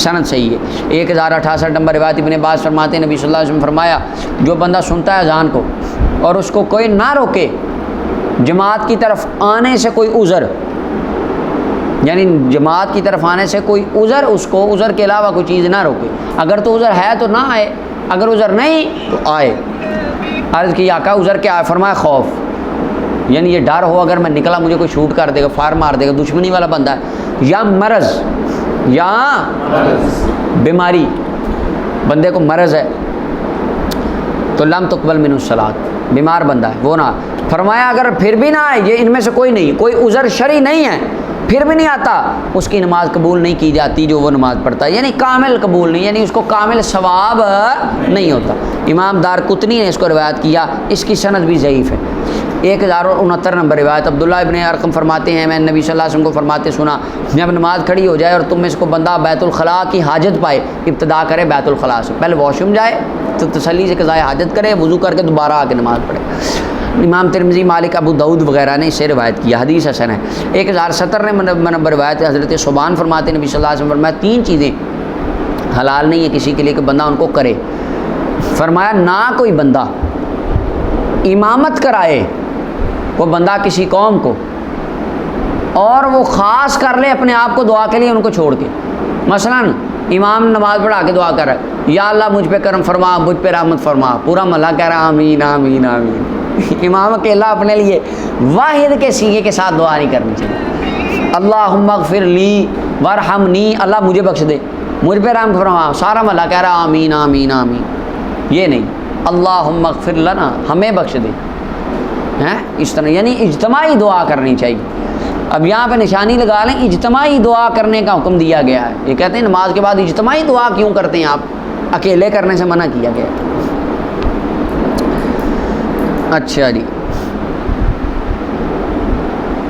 سند صحیح ہے۔ 1068 نمبر روایت ابن عباس فرماتے ہیں نبی صلی اللہ علیہ وسلم فرمایا جو بندہ سنتا ہے اذان کو اور اس کو کوئی نہ روکے، جماعت کی طرف آنے سے کوئی عذر، یعنی جماعت کی طرف آنے سے کوئی عذر، اس کو عذر کے علاوہ کوئی چیز نہ روکے، اگر تو عذر ہے تو نہ آئے، اگر عذر نہیں تو آئے۔ عرض کی آقا عذر کیا ہے؟ فرمایا خوف، یعنی یہ ڈر ہو اگر میں نکلا مجھے کوئی شوٹ کر دے گا، فار مار دے گا، دشمنی والا بندہ ہے، یا مرض، یا بیماری، بندے کو مرض ہے تو لم تقبل منہ الصلاۃ، بیمار بندہ ہے وہ نہ۔ فرمایا اگر پھر بھی نہ آئے، یہ ان میں سے کوئی نہیں، کوئی عذر شرعی نہیں ہے، پھر بھی نہیں آتا، اس کی نماز قبول نہیں کی جاتی جو وہ نماز پڑھتا ہے، یعنی کامل قبول نہیں، یعنی اس کو کامل ثواب نہیں ہوتا۔ امام دارقطنی نے اس کو روایت کیا، اس کی سند بھی ضعیف ہے۔ 1069 نمبر روایت عبداللہ ابن ارقم فرماتے ہیں میں نبی صلی اللہ علیہ وسلم کو فرماتے سنا جب نماز کھڑی ہو جائے اور تم میں سے کو بندہ بیت الخلاء کی حاجت پائے، ابتدا کرے بیت الخلاء سے، پہلے واش روم جائے تو تسلی سے قضائے حاجت کرے، وضو کر کے دوبارہ آ کے نماز پڑھے۔ امام ترمذی، مالک، ابو داؤد وغیرہ نے اس سے روایت کیا، حدیث حسن ہے۔ 1070 نمبر روایت حضرت صوبان فرماتے نبی صلی اللہ علیہ وسلم فرمایا تین چیزیں حلال نہیں ہے کسی کے لیے کہ بندہ ان کو کرے۔ فرمایا نہ کوئی بندہ امامت کرائے وہ بندہ کسی قوم کو، اور وہ خاص کر لے اپنے آپ کو دعا کے لیے ان کو چھوڑ کے، مثلا امام نماز پڑھا کے دعا کر رہا ہے یا اللہ مجھ پہ کرم فرما، مجھ پہ رحمت فرما، پورا محلہ کہہ رہا آمین آمین آمین۔ امام اکیلا اپنے لیے واحد کے سیغے کے ساتھ دعا نہیں کرنی چاہیے، اللہم اغفر لی وارحمنی، اللہ مجھے بخش دے، مجھ پہ رحمت فرما، سارا محلہ کہہ رہا آمین آمین آمین، یہ نہیں، اللہم اغفر لنا، ہمیں بخش دے، اس طرح یعنی اجتماعی دعا کرنی چاہیے۔ اب یہاں پہ نشانی لگا لیں، اجتماعی دعا کرنے کا حکم دیا گیا ہے۔ یہ کہتے ہیں نماز کے بعد اجتماعی دعا کیوں کرتے ہیں آپ؟ اکیلے کرنے سے منع کیا گیا۔ اچھا جی،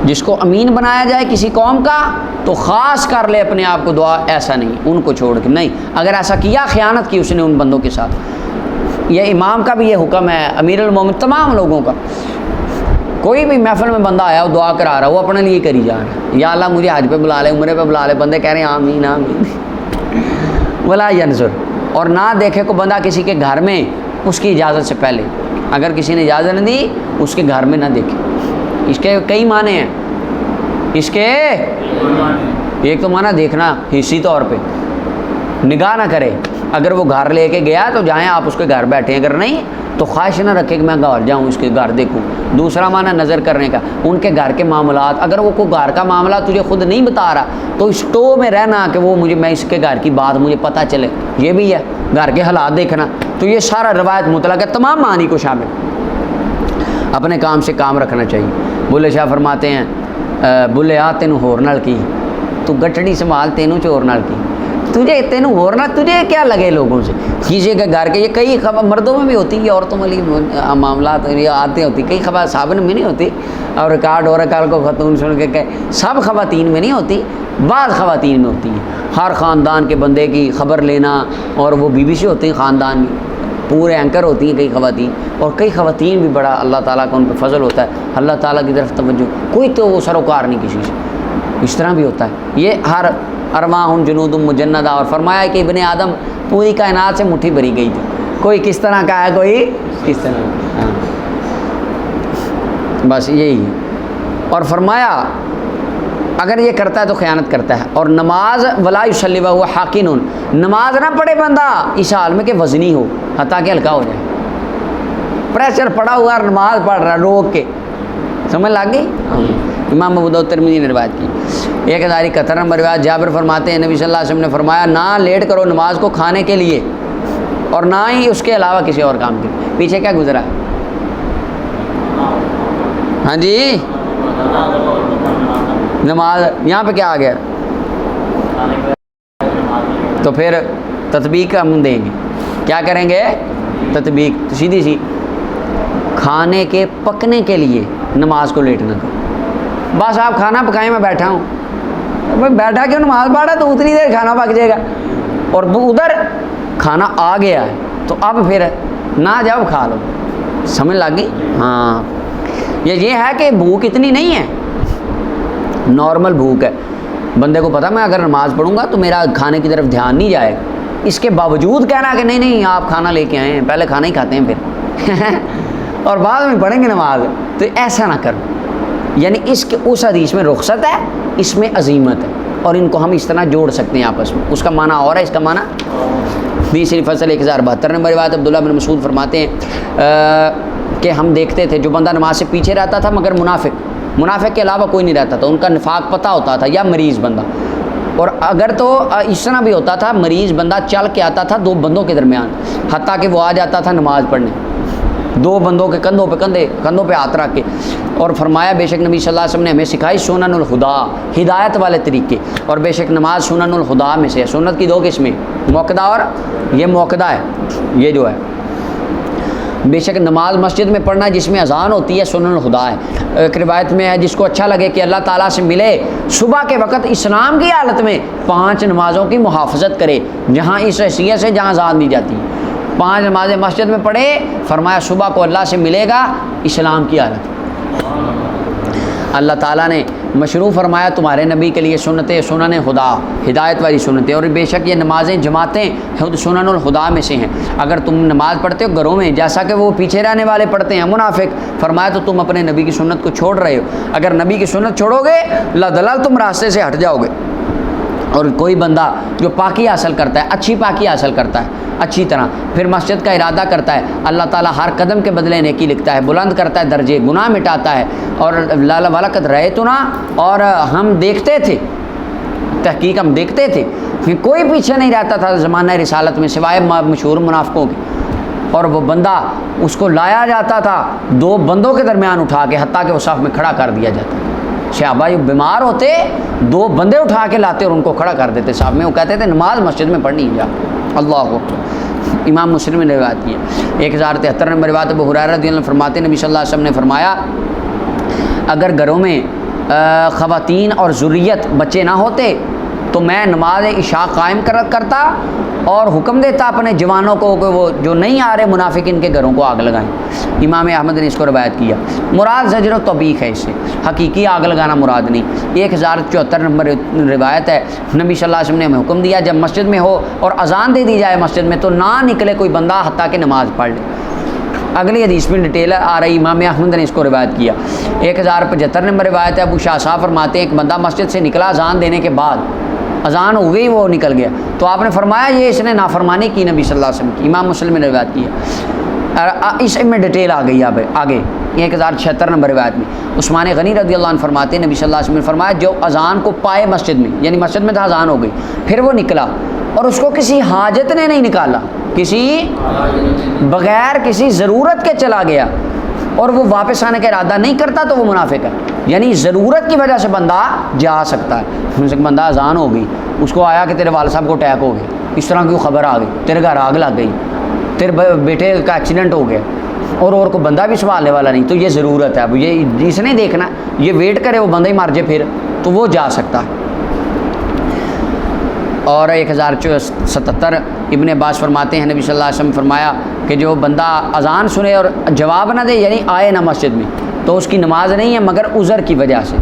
جس کو امین بنایا جائے کسی قوم کا تو خاص کر لے اپنے آپ کو دعا، ایسا نہیں ان کو چھوڑ کے، نہیں، اگر ایسا کیا خیانت کی اس نے ان بندوں کے ساتھ۔ یہ امام کا بھی یہ حکم ہے، امیر المومنین تمام لوگوں کا۔ کوئی بھی محفل میں بندہ آیا وہ دعا کرا رہا، وہ اپنے لیے کری جا رہا ہے، یا اللہ مجھے حج پہ بلا لے، عمرے پہ بلا لے، بندے کہہ رہے ہیں آمین آمین ولا ینظر، اور نہ دیکھے کو بندہ کسی کے گھر میں اس کی اجازت سے پہلے، اگر کسی نے اجازت نہیں دی اس کے گھر میں نہ دیکھے۔ اس کے کئی معنی ہیں، اس کے ایک تو معنی دیکھنا حصی طور پہ، نگاہ نہ کرے. اگر وہ گھر لے کے گیا تو جائیں آپ اس کے گھر بیٹھیں, اگر نہیں تو خواہش نہ رکھے کہ میں گھر جاؤں اس کے گھر دیکھوں. دوسرا معنی نظر کرنے کا, ان کے گھر کے معاملات, اگر وہ کوئی گھر کا معاملہ تجھے خود نہیں بتا رہا تو اسٹو میں رہنا کہ وہ میں اس کے گھر کی بات مجھے پتہ چلے, یہ بھی ہے گھر کے حالات دیکھنا. تو یہ سارا روایت مطلق ہے, تمام معنی کو شامل. اپنے کام سے کام رکھنا چاہیے. بلے شاہ فرماتے ہیں بلے آ تینوں ہور نال کی, تو گٹڑی سنبھال تینوں چور نال کی, تینوں ہور نال تجھے کیا لگے لوگوں سے. کسی کے گھر کے, یہ کئی خبر مردوں میں بھی ہوتی ہے, عورتوں میں معاملات آتے ہوتی, کئی خبر صابن میں نہیں ہوتی, اور ریکارڈ ہو رہا کو خاتون سن کے کہ سب خواتین میں نہیں ہوتی, بعض خواتین میں ہوتی ہیں. ہر خاندان کے بندے کی خبر لینا, اور وہ بی بی سی ہوتی ہیں خاندان میں, پورے اینکر ہوتی ہیں کئی خواتین, اور کئی خواتین بھی بڑا اللہ تعالیٰ کا ان پہ فضل ہوتا ہے, اللہ تعالیٰ کی طرف توجہ, کوئی تو وہ سروکار نہیں کسی سے, اس طرح بھی ہوتا ہے. یہ ہر ارواح جنود مجندہ, اور فرمایا کہ ابن آدم پوری کائنات سے مٹھی بھری گئی تھی, کوئی کس طرح کا ہے, کوئی کس طرح. ہاں بس یہی ہے. اور فرمایا اگر یہ کرتا ہے تو خیانت کرتا ہے. اور نماز ولا یصلی وهو حاقن, نماز نہ پڑھے بندہ اس حال میں کہ وزنی ہو, حتیٰ کہ ہلکا ہو جائے. پریشر پڑا ہوا اور نماز پڑھ رہا روک کے, سمجھ لگ گئی. امام ابو داؤد ترمذی نے روایت کی. 1071 نمبر روایت, جابر فرماتے ہیں نبی صلی اللہ علیہ وسلم نے فرمایا نہ لیٹ کرو نماز کو کھانے کے لیے, اور نہ ہی اس کے علاوہ کسی اور کام کے. پیچھے کیا گزرا, ہاں جی نماز, یہاں پہ کیا آ گیا, تو پھر تطبیق ہم دیں گے, کیا کریں گے تطبیق. تو سیدھی سی کھانے کے پکنے کے لیے نماز کو لیٹ نہ کرو. بس آپ کھانا پکائیں میں بیٹھا ہوں, میں بیٹھا کیوں, نماز پڑھا تو اتنی دیر کھانا پک جائے گا, اور ادھر کھانا آ گیا ہے تو اب پھر نہ جاؤ کھا لو. سمجھ لگ گئی. ہاں یہ ہے کہ بھوک اتنی نہیں ہے, نارمل بھوک ہے, بندے کو پتہ میں اگر نماز پڑھوں گا تو میرا کھانے کی طرف دھیان نہیں جائے گا. اس کے باوجود کہنا کہ نہیں آپ کھانا لے کے آئے ہیں, پہلے کھانا ہی کھاتے ہیں پھر اور بعد میں پڑھیں گے نماز, تو ایسا نہ کرو. یعنی اس حدیث میں رخصت ہے, اس میں عزیمت ہے, اور ان کو ہم اس طرح جوڑ سکتے ہیں آپس میں. اس کا معنی اور ہے, اس کا معنی. 20 فصل 1072 نمبر روایت, عبداللہ بن مسعود فرماتے ہیں کہ ہم دیکھتے تھے جو بندہ نماز سے پیچھے رہتا تھا مگر منافق کے علاوہ کوئی نہیں رہتا تھا, ان کا نفاق پتہ ہوتا تھا, یا مریض بندہ. اور اگر تو اس طرح بھی ہوتا تھا, مریض بندہ چل کے آتا تھا 2 بندوں کے درمیان, حتیٰ کہ وہ آ جاتا تھا نماز پڑھنے 2 بندوں کے کندھوں پہ ہاتھ رکھ کے. اور فرمایا بے شک نبی صلی اللہ علیہ وسلم نے ہمیں سکھائی سنن الہدا, ہدایت والے طریقے, اور بے شک نماز سنن الہدا میں سے ہے. سنت کی 2 قسمیں, موقدہ اور یہ موقدہ ہے, یہ جو ہے بے شک نماز مسجد میں پڑھنا جس میں اذان ہوتی ہے سنن الہدا ہے. ایک روایت میں ہے جس کو اچھا لگے کہ اللہ تعالیٰ سے ملے صبح کے وقت اسلام کی حالت میں 5 نمازوں کی محافظت کرے, جہاں اس حیثیت سے جہاں اذان دی جاتی ہے 5 نمازیں مسجد میں پڑھے. فرمایا صبح کو اللہ سے ملے گا اسلام کی حالت. اللہ تعالیٰ نے مشروع فرمایا تمہارے نبی کے لیے سنتیں سنن خدا, ہدایت والی سنتیں, اور بے شک یہ نمازیں جماعتیں خود سنن الخدا میں سے ہیں. اگر تم نماز پڑھتے ہو گھروں میں جیسا کہ وہ پیچھے رہنے والے پڑھتے ہیں منافق, فرمایا تو تم اپنے نبی کی سنت کو چھوڑ رہے ہو. اگر نبی کی سنت چھوڑو گے لدلال تم راستے سے ہٹ جاؤ گے. اور کوئی بندہ جو پاکی حاصل کرتا ہے, اچھی پاکی حاصل کرتا ہے اچھی طرح, پھر مسجد کا ارادہ کرتا ہے, اللہ تعالیٰ ہر قدم کے بدلے نیکی لکھتا ہے, بلند کرتا ہے درجے, گناہ مٹاتا ہے. اور لالا والد رہے تو نا, اور ہم دیکھتے تھے, تحقیق ہم دیکھتے تھے, پھر کوئی پیچھے نہیں رہتا تھا زمانہ رسالت میں سوائے مشہور منافقوں کے. اور وہ بندہ اس کو لایا جاتا تھا 2 بندوں کے درمیان اٹھا کے, حتیٰ کہ وہ صف میں کھڑا کر دیا جاتا. صحابہ جو بیمار ہوتے 2 بندے اٹھا کے لاتے اور ان کو کھڑا کر دیتے صاحب میں, وہ کہتے تھے نماز مسجد میں پڑھنی جا. اللہ اکبر. امام مسلم نے روایت کی ہے. 1073 نمبر روایت ابو ہریرہ رضی اللہ عنہ فرماتے ہیں نبی صلی اللہ علیہ وسلم نے فرمایا اگر گھروں میں خواتین اور ذریت بچے نہ ہوتے تو میں نماز عشاء قائم کرتا اور حکم دیتا اپنے جوانوں کو کہ وہ جو نہیں آ رہے منافق ان کے گھروں کو آگ لگائیں. امام احمد نے اس کو روایت کیا. مراد زجر و توبیخ ہے, اس سے حقیقی آگ لگانا مراد نہیں. 1074 نمبر روایت ہے نبی صلی اللہ علیہ وسلم نے ہمیں حکم دیا جب مسجد میں ہو اور اذان دے دی جائے مسجد میں تو نہ نکلے کوئی بندہ حتیٰ کہ نماز پڑھ لے. اگلی حدیث میں ڈیٹیل آ رہی, امام احمد نے اس کو روایت کیا. 1075 نمبر روایت ہے ابو شاہ صاحب فرماتے ہیں ایک بندہ مسجد سے نکلا اذان دینے کے بعد, اذان ہو گئی وہ نکل گیا، تو آپ نے فرمایا یہ اس نے نافرمانی کی نبی صلی اللہ علیہ وسلم کی۔ امام مسلم نے روایت کی ہے، اس میں ڈیٹیل آ گئی اب آگے 1076 نمبر روایت میں عثمان غنی رضی اللہ عنہ فرماتے ہیں نبی صلی اللہ علیہ وسلم نے فرمایا جو اذان کو پائے مسجد میں، یعنی مسجد میں تھا اذان ہو گئی، پھر وہ نکلا اور اس کو کسی حاجت نے نہیں نکالا، کسی بغیر کسی ضرورت کے چلا گیا اور وہ واپس آنے کا ارادہ نہیں کرتا تو وہ منافق ہے۔ یعنی ضرورت کی وجہ سے بندہ جا سکتا ہے، ان سے بندہ اذان ہو گئی، اس کو آیا کہ تیرے والد صاحب کو اٹیک ہو گیا، اس طرح کی خبر آ گئی، تیرے گھر آگ لگ گئی، تیرے بیٹے کا ایکسیڈنٹ ہو گیا اور کو بندہ بھی سنبھالنے والا نہیں، تو یہ ضرورت ہے، اب یہ اس نے دیکھنا یہ ویٹ کرے وہ بندہ ہی مر جائے پھر تو وہ جا سکتا ہے۔ اور 1077 ابن عباس فرماتے ہیں نبی صلی اللہ علیہ وسلم فرمایا کہ جو بندہ اذان سنے اور جواب نہ دے، یعنی آئے نہ مسجد میں، تو اس کی نماز نہیں ہے مگر عذر کی وجہ سے،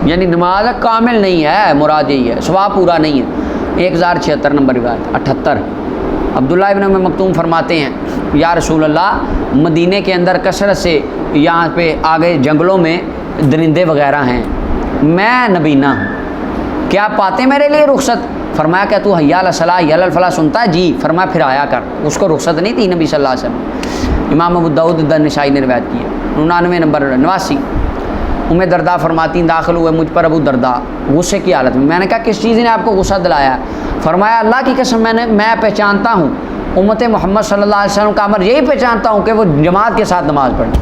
یعنی نماز کامل نہیں ہے، مراد یہی ہے، ثواب پورا نہیں ہے۔ 1076 نمبر روایت 78 عبداللہ ابن ام مکتوم فرماتے ہیں یا رسول اللہ مدینے کے اندر کثرت سے یہاں پہ آگے جنگلوں میں درندے وغیرہ ہیں، میں نبینہ ہوں، کیا پاتے میرے لیے رخصت؟ فرمایا کہ تو حی علی الصلاۃ حی علی الفلاح سنتا ہے؟ جی۔ فرمایا پھر آیا کر، اس کو رخصت نہیں تھی نبی صلی اللہ علیہ وسلم۔ امام ابو داؤد النسائی نے روایت کی ہے 99 نمبر 89 ام درداء فرماتی ہیں داخل ہوئے مجھ پر ابو درداء غصے کی حالت میں نے کہا کس چیز نے آپ کو غصہ دلایا؟ فرمایا اللہ کی قسم میں پہچانتا ہوں امت محمد صلی اللہ علیہ وسلم کا امر یہی پہچانتا ہوں کہ وہ جماعت کے ساتھ نماز پڑھیں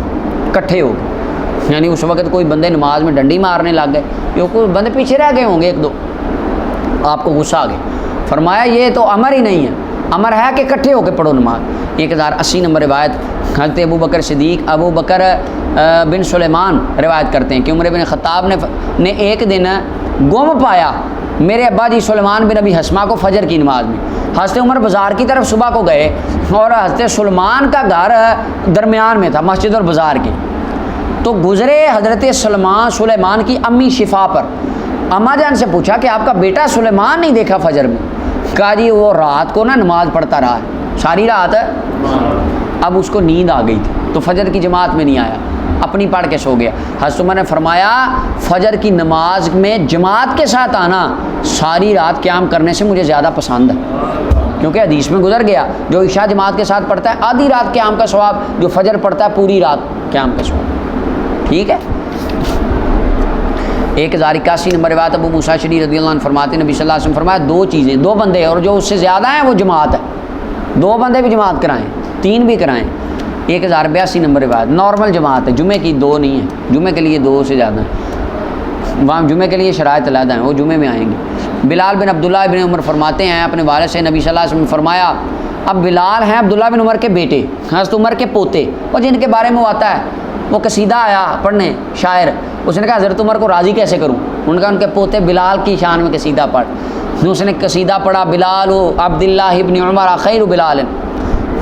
اکٹھے ہو گئے، یعنی اس وقت کوئی بندے نماز میں ڈنڈی مارنے لگ گئے، یہ کوئی بندے پیچھے رہ گئے ہوں گے ایک دو، آپ کو غصہ آ گیا۔ فرمایا یہ تو امر ہی نہیں ہے، امر ہے کہ اکٹھے ہو کے پڑھو نماز۔ 1080 نمبر روایت حضرت ابو بکر صدیق ابو بکر بن سلیمان روایت کرتے ہیں کہ عمر بن خطاب نے ایک دن گم پایا میرے ابا جی سلیمان بن ابی حسمہ کو فجر کی نماز میں۔ حضرت عمر بازار کی طرف صبح کو گئے اور حضرت سلیمان کا گھر درمیان میں تھا مسجد اور بازار کے، تو گزرے حضرت سلیمان کی امی شفا پر، اماں جان سے پوچھا کہ آپ کا بیٹا سلیمان نہیں دیکھا فجر میں؟ کہا جی وہ رات کو نا نماز پڑھتا رہا ہے ساری رات، اب اس کو نیند آ گئی تھی تو فجر کی جماعت میں نہیں آیا، اپنی پڑھ کے سو گیا۔ حضرت عمر نے فرمایا فجر کی نماز میں جماعت کے ساتھ آنا ساری رات قیام کرنے سے مجھے زیادہ پسند ہے، کیونکہ حدیث میں گزر گیا جو عشاء جماعت کے ساتھ پڑھتا ہے آدھی رات قیام کا ثواب، جو فجر پڑھتا ہے پوری رات قیام کا ثواب، ٹھیک ہے۔ 1081 نمبر روایت ابو موسیٰ اشعری رضی اللہ عنہ فرماتے ہیں نبی صلی اللہ علیہ وسلم فرمایا دو چیزیں، دو بندے اور جو اس سے زیادہ ہیں وہ جماعت ہے، دو بندے بھی جماعت کرائیں، تین بھی کرائیں۔ 1082 نمبر روایت نارمل جماعت ہے، جمعے کی دو نہیں ہے، جمعے کے لیے دو سے زیادہ ہیں، وہاں جمعے کے لیے شرائط علیحدہ ہیں، وہ جمعے میں آئیں گے۔ بلال بن عبداللہ بن عمر فرماتے ہیں اپنے والد سے نبی صلی اللہ علیہ وسلم فرمایا اب بلال ہیں عبداللہ بن عمر کے بیٹے، حضرت عمر کے پوتے، اور جن کے بارے میں آتا ہے وہ قصیدہ آیا پڑھنے شاعر، اس نے کہا حضرت عمر کو راضی کیسے کروں؟ ان کا ان کے پوتے بلال کی شان میں قصیدہ پڑھ، اس نے قصیدہ پڑھا بلال عبداللہ ابن عمر خیر بلال،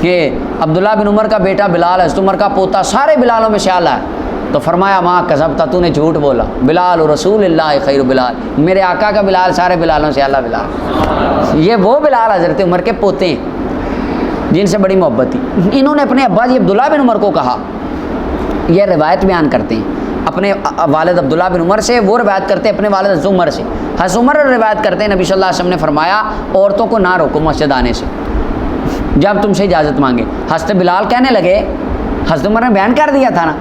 کہ عبداللہ بن عمر کا بیٹا بلال، حضرت عمر کا پوتا سارے بلالوں میں سے اعلی ہے۔ تو فرمایا ماں کذبت، تو نے جھوٹ بولا، بلال رسول اللہ خیر بلال، میرے آقا کا بلال سارے بلالوں سے اعلیٰ بلال۔ یہ وہ بلال حضرت عمر کے پوتے ہیں جن سے بڑی محبت تھی۔ انہوں نے اپنے ابا جی عبداللہ بن عمر کو کہا، یہ روایت بیان کرتے ہیں اپنے والد عبداللہ بن عمر سے، وہ روایت کرتے ہیں اپنے والد حضرت عمر سے۔ حضرت عمر روایت کرتے ہیں نبی صلی اللہ علیہ وسلم نے فرمایا عورتوں کو نہ روکو مسجد آنے سے جب تم سے اجازت مانگے۔ حضرت بلال کہنے لگے، حضرت عمر نے بیان کر دیا تھا نا،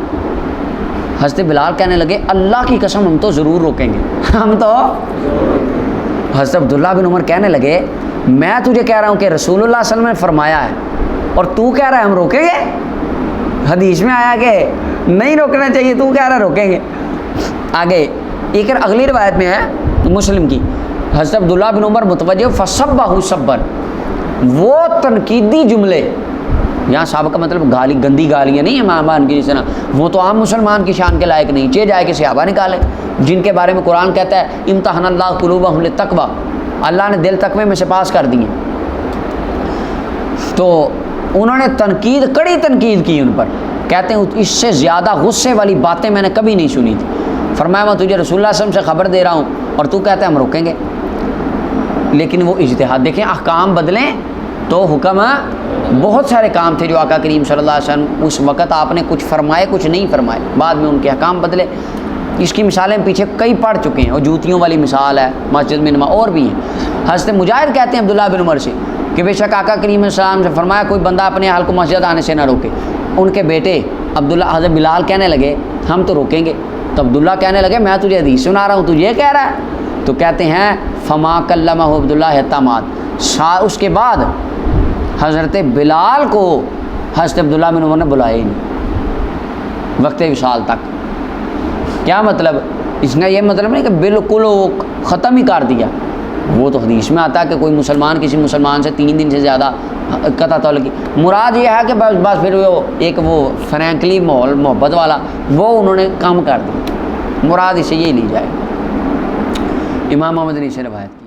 حضرت بلال کہنے لگے اللہ کی قسم ہم تو ضرور روکیں گے، ہم تو۔ حضرت عبداللہ بن عمر کہنے لگے میں تجھے کہہ رہا ہوں کہ رسول اللہ صلی اللہ علیہ وسلم نے فرمایا ہے اور تو کہہ رہا ہے ہم روکیں گے؟ حدیث میں آیا کہ نہیں روکنا چاہیے، تو کہہ رہا ہے روکیں گے۔ آگے ایک اگلی روایت میں ہے مسلم کی، حضرت عبداللہ بن عمر متوجہ فصبہ صبر، وہ تنقیدی جملے، یہاں صحابہ کا مطلب گالی گندی گالیاں نہیں ہیں مہمان کی، جس طرح وہ تو عام مسلمان کی شان کے لائق نہیں، چے جائے کہ صحابہ نکالے جن کے بارے میں قرآن کہتا ہے امتحن اللہ قلوبہم للتقوی، اللہ نے دل تقوی میں سے پاس کر دیے، تو انہوں نے تنقید کڑی تنقید کی ان پر، کہتے ہیں اس سے زیادہ غصے والی باتیں میں نے کبھی نہیں سنی تھی۔ فرمایا میں تجھے رسول اللہ صلی اللہ علیہ وسلم سے خبر دے رہا ہوں اور تو کہتا ہے ہم روکیں گے، لیکن وہ اجتہاد، دیکھیں احکام بدلیں تو حکم، بہت سارے کام تھے جو آقا کریم صلی اللہ علیہ وسلم اس وقت آپ نے کچھ فرمائے کچھ نہیں فرمائے، بعد میں ان کے احکام بدلے۔ اس کی مثالیں پیچھے کئی پڑھ چکے ہیں، اور جوتیوں والی مثال ہے مسجد میں نماز، اور بھی ہیں۔ حضرت مجاہد کہتے ہیں عبداللہ بن عمر سے کہ بے شک آقا کریم صلی اللہ علیہ وسلم سے فرمایا کوئی بندہ اپنے اہل کو مسجد آنے سے نہ روکے۔ ان کے بیٹے عبداللہ حضرت بلال کہنے لگے ہم تو روکیں گے، تو عبداللہ کہنے لگے میں تجھے حدیث سنا رہا ہوں تو یہ کہہ رہا ہے، تو کہتے ہیں فما کلمہ عبداللہ حتی مات، اس کے بعد حضرت بلال کو حضرت عبداللہ بن عمر نے بلایا ہی نہیں وقت وصال تک۔ کیا مطلب؟ اس نے یہ مطلب نہیں کہ بالکل وہ ختم ہی کر دیا، وہ تو حدیث میں آتا ہے کہ کوئی مسلمان کسی مسلمان سے 3 دن سے زیادہ قطع تعلق کی، مراد یہ ہے کہ بس پھر وہ ایک وہ فرینکلی ماحول محبت والا وہ انہوں نے کم کر دیا، مراد اسے یہ لی جائے۔ امام محمد نے اسے روایت کی۔